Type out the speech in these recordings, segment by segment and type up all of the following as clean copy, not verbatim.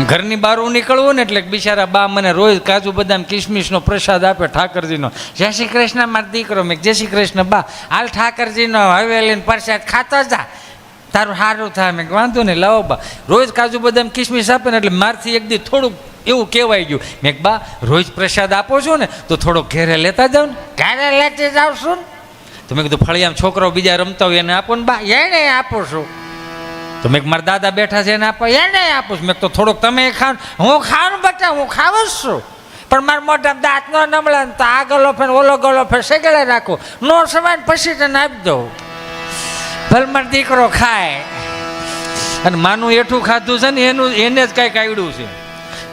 ઘરની બહાર નીકળવું ને એટલે બિચારા બા મને રોજ કાજુ બદામ કિસમિસનો પ્રસાદ આપે ઠાકરજીનો. જય શ્રી કૃષ્ણ મારો દીકરો. મેં જય શ્રી કૃષ્ણ બા, હાલ ઠાકરજીનો હવેલીનો પ્રસાદ ખાતો જા, તારું સારું થાય. મેં વાંધો નહીં, લાવો બા. રોજ કાજુ બદામ કિસમિસ આપે ને એટલે મારથી એક દી થોડુંક એવું કહેવાય ગયું. મેં બા રોજ પ્રસાદ આપો છો ને તો થોડો ઘેરે લેતા જાવ ને. ઘેરે લેતી જાવ છું તો મેં કીધું ફળિયામાં છોકરાઓ બીજા રમતા હોય એને આપો ને બા. એને આપો છું તો મેં મારા દાદા બેઠા છે એને આપો, એને આપું છું. મેં તો થોડોક તમે ખાવ, હું ખાવાનું બચા, હું ખાવ જ છું પણ મારા મોટા દાંત નો નમળે તો આ ગલો ફેર ઓલો ગલો ફેર સેગળે રાખો, નો સવાય પછી તને આપી દઉં. ભલે મારો દીકરો ખાય. અને માનું એઠું ખાધું છે ને એનું એને જ કંઈક આવડ્યું છે.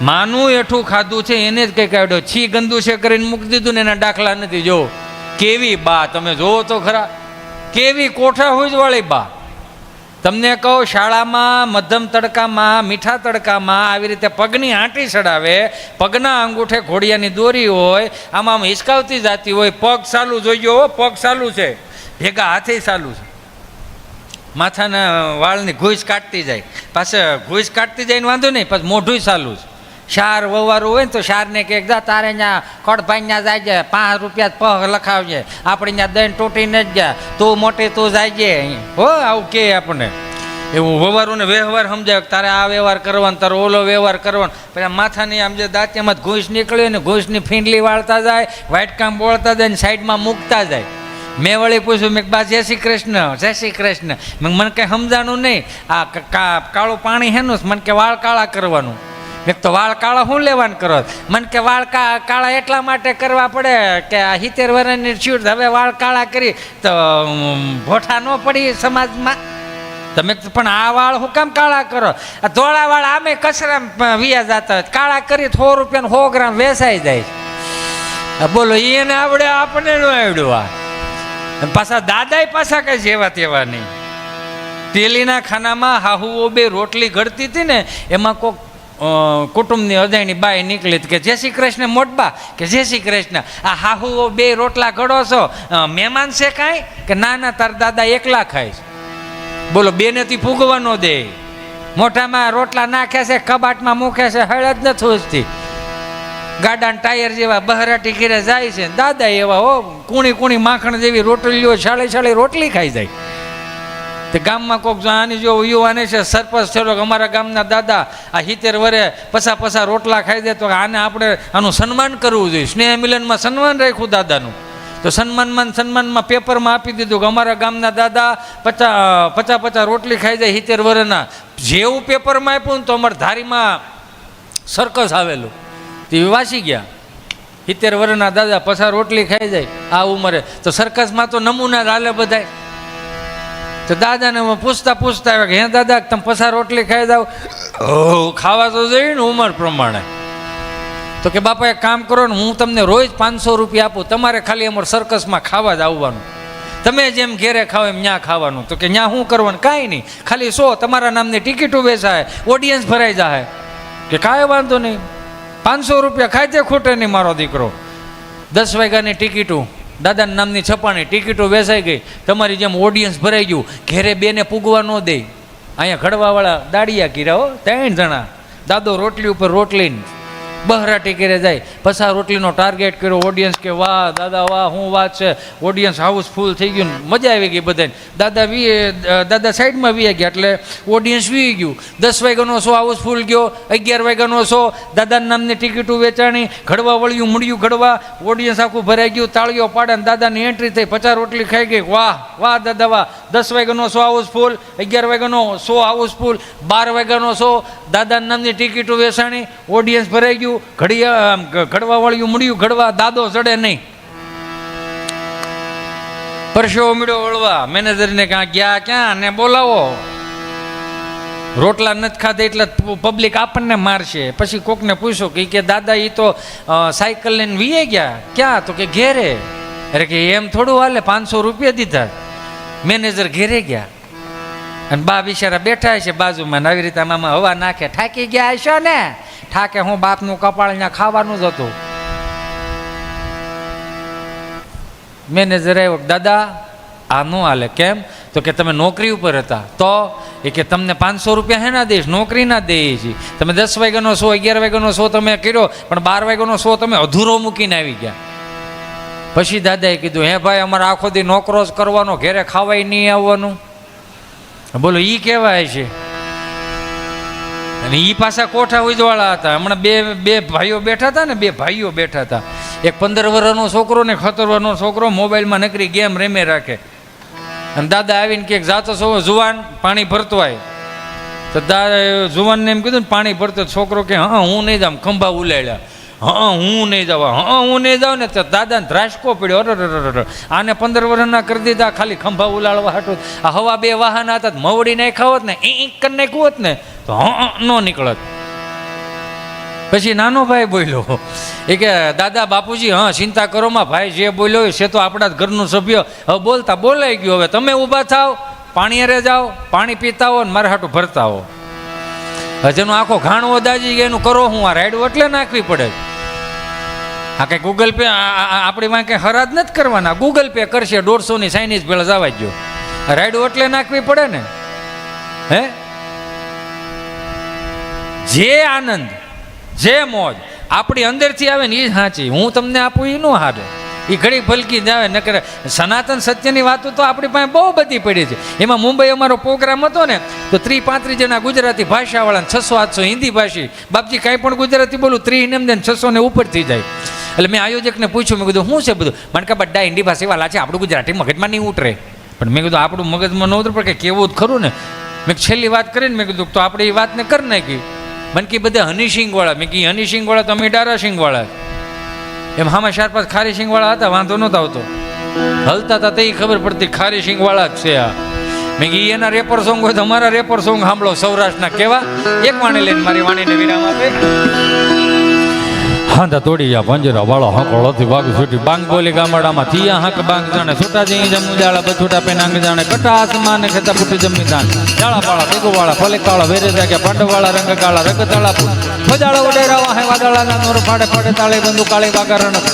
માનું એઠું ખાધું છે એને જ કંઈક આવડ્યું. છી ગંદુ છે કરીને મૂકી દીધું ને એના દાખલા નથી. જો કેવી બા, તમે જોવો તો ખરા, કેવી કોઠા હોય વાળી બા. તમને કહું, શાળામાં મધ્યમ તડકામાં મીઠા તડકામાં આવી રીતે પગની આંટી ચડાવે, પગના અંગૂઠે ઘોડિયાની દોરી હોય, આમાં હિસકાવતી જતી હોય, પગ ચાલુ જોઈજો, પગ ચાલુ છે, ભેગા હાથે ચાલુ છે, માથાના વાળની ઘૂસ કાઢતી જાય, પાછળ ઘૂસ કાઢતી જાય ને વાંધો નહીં, પછી મોઢું ચાલુ છે. શાર વવારું હોય ને તો શારને કહે જા તારે ત્યાં કડભાઈ ત્યાં જાય છે, 5 રૂપિયા પગ લખાવજે, આપણે ત્યાં દહીં તૂટીને જ જા, તું મોટી તું જાય હો, આવું કે આપણને. એવું વવારું ને વ્યવહાર સમજાય, તારે આ વ્યવહાર કરવાનો, તારો ઓલો વ્યવહાર કરવાનો. પછી માથાની આમ જે દાંતિયામાં ઘૂસ નીકળ્યો ને ઘૂસની ફીંડલી વાળતા જાય, વાટકામ બોળતા જાય ને સાઈડમાં મૂકતા જાય. મેં વળી પૂછ્યું, મેં બા જય શ્રી કૃષ્ણ, જય શ્રી કૃષ્ણ. મને કંઈ સમજાણું નહીં. આ કાળું પાણી હેનું? મને કે વાળ કાળા કરવાનું. મેં તો વાળ કાળા શું લેવાનું કરો? મને કે વાળ કાળા એટલા માટે કરવા પડે કે આ 70 વર્ષની છૂટ, હવે વાળ કાળા કરી તો ભોઠા ન પડી સમાજમાં. તમે પણ આ વાળ શું કામ કાળા કરો? આ ધોળા વાળ આમે કચરા વિયા જતા હોય, કાળા કરી 100 રૂપિયાનું 100 ગ્રામ વેચાઈ જાય. બોલો એને આવડે, આપણને ન આવડ્યું. આ પાછા દાદાય પાછા કઈ જેવા તેવા નહીં. તેલીના ખાનામાં હાહુઓ બે રોટલી ઘડતી હતી ને, એમાં કોક કુટુંબની અજાણી બાઈ નીકળી કે જય શ્રી કૃષ્ણ મોટબા, કે જય શ્રી કૃષ્ણ. આ હાહુઓ બે રોટલા ઘડો છો, મહેમાન છે કાંઈ? કે ના ના, તાર દાદા એકલા ખાય. બોલો બેનેથી ફૂગવા ન દે. મોઢામાં રોટલા નાખે છે, કબાટમાં મૂકે છે, હળ જ નથી ઉજતી. ગાડાના ટાયર જેવા બહરાટી ઘીરે જાય છે. દાદા એવા હો, કુણી કુણી માખણ જેવી રોટલીઓ છાળી છાળી રોટલી ખાઈ જાય. તે ગામમાં કોઈક આની જો યુવાને છે, સરપંચ થયેલો કે અમારા ગામના દાદા આ 70 વર્ષે પસા રોટલા ખાઈ દે, તો આને આપણે આનું સન્માન કરવું જોઈએ. સ્નેહ મિલનમાં સન્માન રાખ્યું દાદાનું, તો સન્માનમાં પેપરમાં આપી દીધું કે અમારા ગામના દાદા 50 રોટલી ખાઈ જાય 70 વર્ષના. જેવું પેપરમાં આપ્યું ને તો અમારા ધારીમાં સર્કસ આવેલું, તે વાંચી ગયા. 70 વર્ષના દાદા 50 રોટલી ખાઈ જાય આ ઉંમરે, તો સર્કસમાં તો નમૂના હાલે બધાય. તો દાદાને પૂછતા આવ્યા કે હે દાદા તમે 50 રોટલી ખાઈ જાવ? ખાવા તો જોઈએ ને ઉંમર પ્રમાણે. તો કે બાપા એક કામ કરો ને, હું તમને રોજ 500 રૂપિયા આપું, તમારે ખાલી અમારે સર્કસમાં ખાવા જ આવવાનું, તમે જેમ ઘેરે ખાવ એમ ત્યાં ખાવાનું. તો કે ત્યાં શું કરવાનું? કાંઈ નહીં, ખાલી 100 તમારા નામની ટિકિટો વેચાય, ઓડિયન્સ ભરાઈ જાય. કે કાંઈ વાંધો નહીં, 500 રૂપિયા ખાઈ દે, ખૂટે નહીં મારો દીકરો. 10 વાગ્યાની ટિકિટો, દાદાના નામની છપાણી ટિકિટો વેચાઈ ગઈ, તમારી જેમ ઓડિયન્સ ભરાઈ ગયું. ઘેરે બેને પૂગવા ન દે. અહીંયા ઘડવાવાળા દાડિયા કીરા હો, 3 જણા. દાદો રોટલી ઉપર રોટલી બહરાટી કરે જાય, 50 રોટલીનો ટાર્ગેટ કર્યો. ઓડિયન્સ કે વાહ દાદા વાહ, શું વાત છે. ઓડિયન્સ હાઉસફુલ થઈ ગયું, મજા આવી ગઈ બધાને. દાદા સાઈડમાં વી ગયા એટલે ઓડિયન્સ વી ગયું. 10 વાગ્યાનો શો હાઉસફુલ ગયો, 11 વાગ્યાનો શો, દાદાના નામની ટિકિટો વેચાણી, ઘડવા વળ્યું મૂળ્યું ઘડવા, ઓડિયન્સ આખું ભરાઈ ગયું, તાળીઓ પાડે ને દાદાની એન્ટ્રી થઈ. 50 રોટલી ખાઈ ગઈ, વાહ વાહ દાદા વાહ. 10 વાગ્યાનો શો હાઉસફુલ, 11 વાગ્યાનો શો હાઉસફુલ, 12 વાગ્યાનો શો, દાદાના નામની ટિકિટો વેચાણી, ઓડિયન્સ ભરાઈ ગયું, ઘડવા વાળ્યું મૂળ્યું ઘડવા, દાદો ચડે નહીં. પરસેવો મીડો વળવા. મેનેજરને ગયા ક્યાં ને બોલાવો. રોટલા નથી ખાધા એટલે પબ્લિક આપણને મારશે. પછી કોકને પૂછ્યું કે દાદા એ તો સાયકલ લઈને વીએ ગયા, ક્યાં? તો કે ઘેરે. અરે કે એમ થોડું હાલે, 500 રૂપિયા દીધા. મેનેજર ઘેરે ગયા અને બા બિચારા બેઠા છે બાજુમાં, આવી રીતે આમાં હવા નાખે. થાકી ગયા હશો ને? ઠાકે હું બાપનું કપાળ ત્યાં ખાવાનું જ હતું. મેનેજર આવ્યો, દાદા આ નો હાલે. કેમ? તો કે તમે નોકરી ઉપર હતા, તો એ કે તમને 500 રૂપિયા હેના દઈશ, નોકરી ના દઈએ છીએ. તમે 10 વાગ્યાનો શો 11 વાગ્યાનો શો તમે કર્યો, પણ 12 વાગ્યાનો શો તમે અધૂરો મૂકીને આવી ગયા. પછી દાદાએ કીધું, હે ભાઈ અમારે આખો દી નોકરો જ કરવાનો, ઘેરે ખાવાય નહીં આવવાનું. બોલો ઈ કેવાય છે? અને ઈ પાછા કોઠા ઉજવાળા હતા. હમણાં બે ભાઈઓ બેઠા હતા ને, 2 ભાઈઓ બેઠા હતા. એક 15 વર્ષનો છોકરો ને 17 વર્ષનો છોકરો મોબાઈલમાં નકરી ગેમ રમે રાખે. અને દાદા આવીને કે જાતો છો જુવાન પાણી ભરતો આય. તો જુવાનને એમ કીધું ને પાણી ભરતો. છોકરો કે હા હું નહીં જાઉં, ખંભા ઉલાડ્યા. હા હું નહીં જાઉં, હા હું નહીં જાઉં ને. તો દાદાને ધ્રાસકો પડ્યો. અરે આને 15 વર્ષના કરી દીધા ખાલી ખંભા ઉલાડવા હાટું. આ હવા 2 વાહન હતા, મવડી નાખ્યા હોત ને, કરી નાખ્યું હોત ને તો ન નીકળત. પછી નાનો ભાઈ બોલ્યો, એ કે દાદા બાપુજી હા ચિંતા કરો માં, ભાઈ જે બોલ્યો છે તો આપણા જ ઘરનું સભ્ય. હવે બોલતા બોલાઈ ગયું. હવે તમે ઊભા થાવ, પાણી અરે જાઓ, પાણી પીતા હો ને મારે હાટું ભરતા હો. જેનો આખો ઘાણવો દાજી ગયા એનું કરો હું. આ રાઈડ એટલે નાખવી પડે. આ કંઈ ગૂગલ પે આપણી માં કંઈ હરાજ નથી કરવાના. ગૂગલ પે કરશે 150ની ચાઇનીઝ ભેળ જવા જ. રાઈડ એટલે નાખવી પડે ને. હે જે આનંદ જે મોજ આપણી અંદરથી આવે ને એ સાચી. હું તમને આપું એ ન હારે, એ ઘડી ભલકી જ આવે. નકર સનાતન સત્યની વાતો તો આપણી પાસે બહુ બધી પડી છે. એમાં મુંબઈ અમારો પ્રોગ્રામ હતો ને, તો 30-35 જણા ગુજરાતી ભાષાવાળા, 600-800 હિન્દી ભાષી. બાપજી કાંઈ પણ ગુજરાતી બોલું 30 એમ દે 600 ને ઉપર થઈ જાય. એટલે મેં આયોજકને પૂછ્યું, મેં કીધું શું છે બધું? મને કે બધા હિન્દી ભાષીવાળા છે, આપણું ગુજરાતી મગજમાં નહીં ઉતરે. પણ મેં કીધું આપણું મગજમાં ન ઉતરે, પણ કે કેવું જ ખરું ને. મેં છેલ્લી વાત કરીને મેં કીધું તો આપણે એ વાતને કરી નાખી. મને કે બધા હનીસિંગવાળા. મેં કીધું હનીસિંગવાળા તો અમે ડારાસિંગવાળા. એમ હામાં 4-5 ખારી સિંગવાળા હતા, વાંધો નહોતો આવતો. હલતા હતા તે ખબર પડતી ખારી સિંગવાળા જ છે આ. મેં કીધું એના રેપર સોંગ હોય તો અમારા રેપર સોંગ સાંભળો સૌરાષ્ટ્રના. કેવા? એક વાણી લઈને મારી વાણીને વિરામ આપે. હાંધા તોડિયા પંજરા વાળો હંકોળોથી વાગ છૂટી બાંગ બોલી ગામડામાં થિયા હંક બાંગ જાણે છૂટા જઈ જમુ જાળા બછૂટા પેનાંગ જાણે કટા આસમાન ખેતા ફૂટી જમી દાન જાળા પાળા બેગો વાળા ફલે કાળા વેરે જાગ્યા પાંડ વાળા રંગ કાળા રંગ તાળા ફૂલ ફજાળા ઉડેરાવા હે વાદળાના નોર ફાડે ફાડે તાળે બંદુ કાળી વાગરણ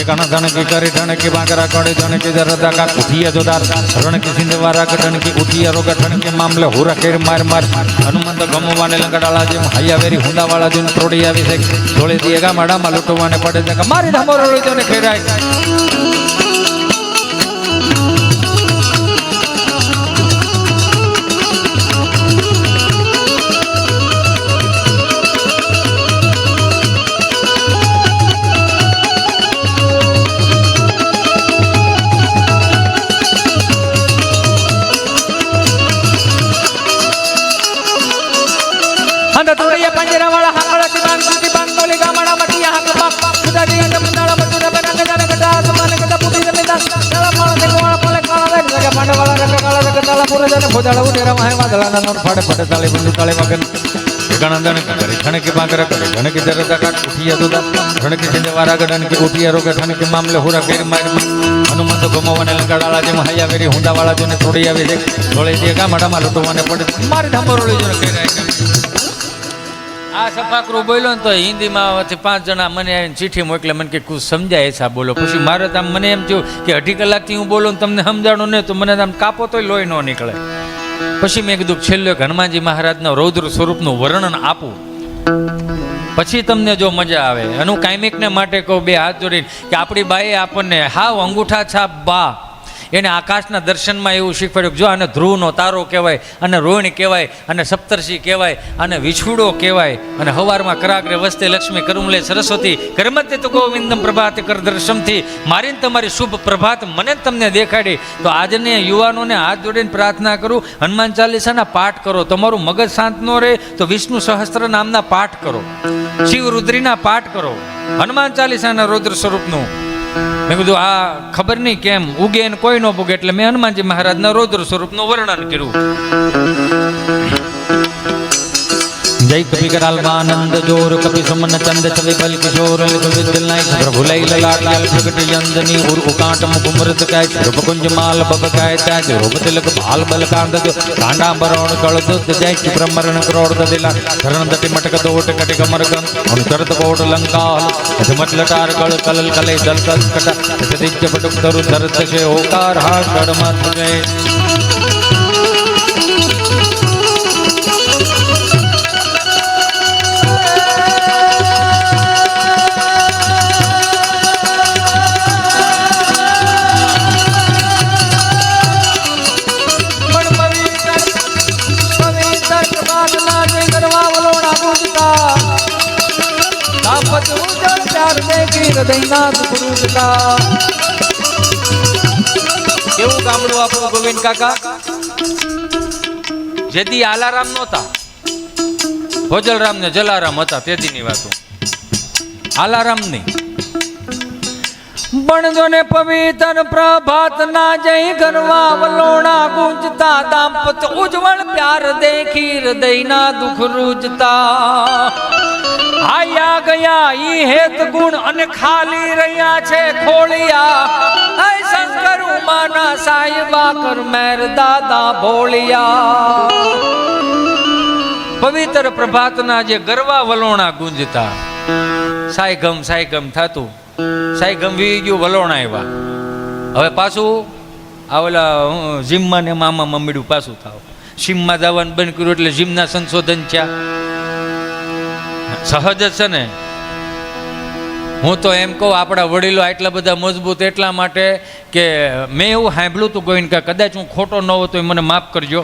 એકાના ધણકી કરી ઠણકી બાંગરા કડે ઠણકી જરદા કા ઉઠિયા જોદાર રણકી સિંધવારા ઠણકી ઉઠિયા રોગા ઠણકી મામલે હુરા કેર માર માર હનુમંત ગમવાને લંગડાળા જેમ હૈયા વેરી હુંદાવાળા જેમ તોડી આવી છે ઢોળે દીએ ગામડામાં લૂંટવાને પડે છે મારી ધામોરો લોચોને ખેરાય હનુમંત ગમવાને લંગડાળા જેમ હૈયા વેરી હુંદાવાળા જોને તોડી આવી છે ઢોળે દે ગામડામાં લૂંટવાને પડે મારી ધામોરળી જોને ખેરાય. આ સફાકરું બોલ્યો ને તો હિન્દીમાં 5 જણા મને આવીને ચીઠી મોકલે મને કે કુછ સમજાય એસા બોલો. પછી મારે તો મને એમ થયું કે 2.5 કલાકથી હું બોલું ને તમને સમજાણું નહીં તો મને આમ કાપો તોય લોહી ન નીકળે. પછી મેં કીધું છેલ્લે હનુમાનજી મહારાજના રૌદ્ર સ્વરૂપનું વર્ણન આપું પછી તમને જો મજા આવે. એનું કાયમિકને માટે કહું 2 હાથ જોડીને કે આપણી બાએ આપણને હાવ અંગૂઠા છાપ બા એને આકાશના દર્શનમાં એવું શીખવાડ્યું જો આને ધ્રુવનો તારો કહેવાય અને રોહિણી કહેવાય અને સપ્તર્ષિ કહેવાય અને વિછુડો કહેવાય અને હવારમાં કરાગ્રે વસ્તે લક્ષ્મી કરુમલે સરસ્વતી કરમતે તો ગોવિંદમ પ્રભાતે કર દર્શનથી મારીને તમારી શુભ પ્રભાત મને તમને દેખાડી. તો આજને યુવાનોને હાથ જોડીને પ્રાર્થના કરું હનુમાન ચાલીસાના પાઠ કરો. તમારું મગજ શાંત ન રહે તો વિષ્ણુ સહસ્ત્ર નામના પાઠ કરો, શિવ રુદ્રીના પાઠ કરો, હનુમાન ચાલીસાના રૌદ્ર સ્વરૂપનું. મેં કીધું આ ખબર નહીં કેમ ઉગે ને કોઈ ન ભોગે એટલે મેં હનુમાનજી મહારાજના રૌદ્ર સ્વરૂપનું વર્ણન કર્યું. જય કપિ કરાલમાનંદ જોર કપિ સમન ચંદ છવિ બલ કિશોર વિદ્યલનાય પ્રભુ લઈ લલાટ લાલ પ્રગટ યંદની ઉર ઉકાટ મુકુમૃત કાય રૂપ કુંજ માલ બબકાય તાજ રૂપ તિલક ભાલ બલ કાંદ જો કાંડા બરોણ કળ દુત જય બ્રહ્મરણ કરોડ દિલા ધરણ દટી મટક દોટ કટી કમર ગન અંતરત કોટ લંકાલ અધમત લટાર કળ કલલ કલે દલ કસ કટ દિજ્જ પટુક તરુ ધરત છે ઓકાર હા કડમત જય રૂજતા દાંપત્ય ઉજળ પ્યાર દેખી હૃદયના દુઃખ રૂજતા. કેવું ગામડું આપણું ગોવિંદ કાકા. જેથી આલારામ નહોતા, ભોજલરામ ને જલારામ હતા તેદીની વાતો. આલારામ નહીં. બણજો ને પવિત્ર પ્રભાત ના જય ગરવા વલોણા ગુંજતા દાંપત્ય ઉજ્જવળ પ્યાર દેખી હૃદયના દુઃખ રૂજતા. આયા ગયા ઈ હેત ગુણ અને ખાલી રહ્યા છે ખોળિયા. હે શંકર ઉમાના સાહેબા કર મેર દાદા ભોળિયા. પવિત્ર પ્રભાતના જે ગરવા વલોણા ગુંજતા, સાયગમ થતું, સાયગમ વી ગયું, વલોણા આવ્યા. હવે પાછું આ ઓલા જીમમાં ને મામા મમ્મીડું પાછું થાવ. જીમમાં જવાનું બંધ કર્યું એટલે જીમના સંશોધન થયા. સહજ જ છે ને. હું તો એમ કહું આપણા વડીલો આટલા બધા મજબૂત એટલા માટે કે મેં એવું સાંભળ્યું હતું ગોવિંદ, કદાચ હું ખોટો ન હોતો મને માફ કરજો.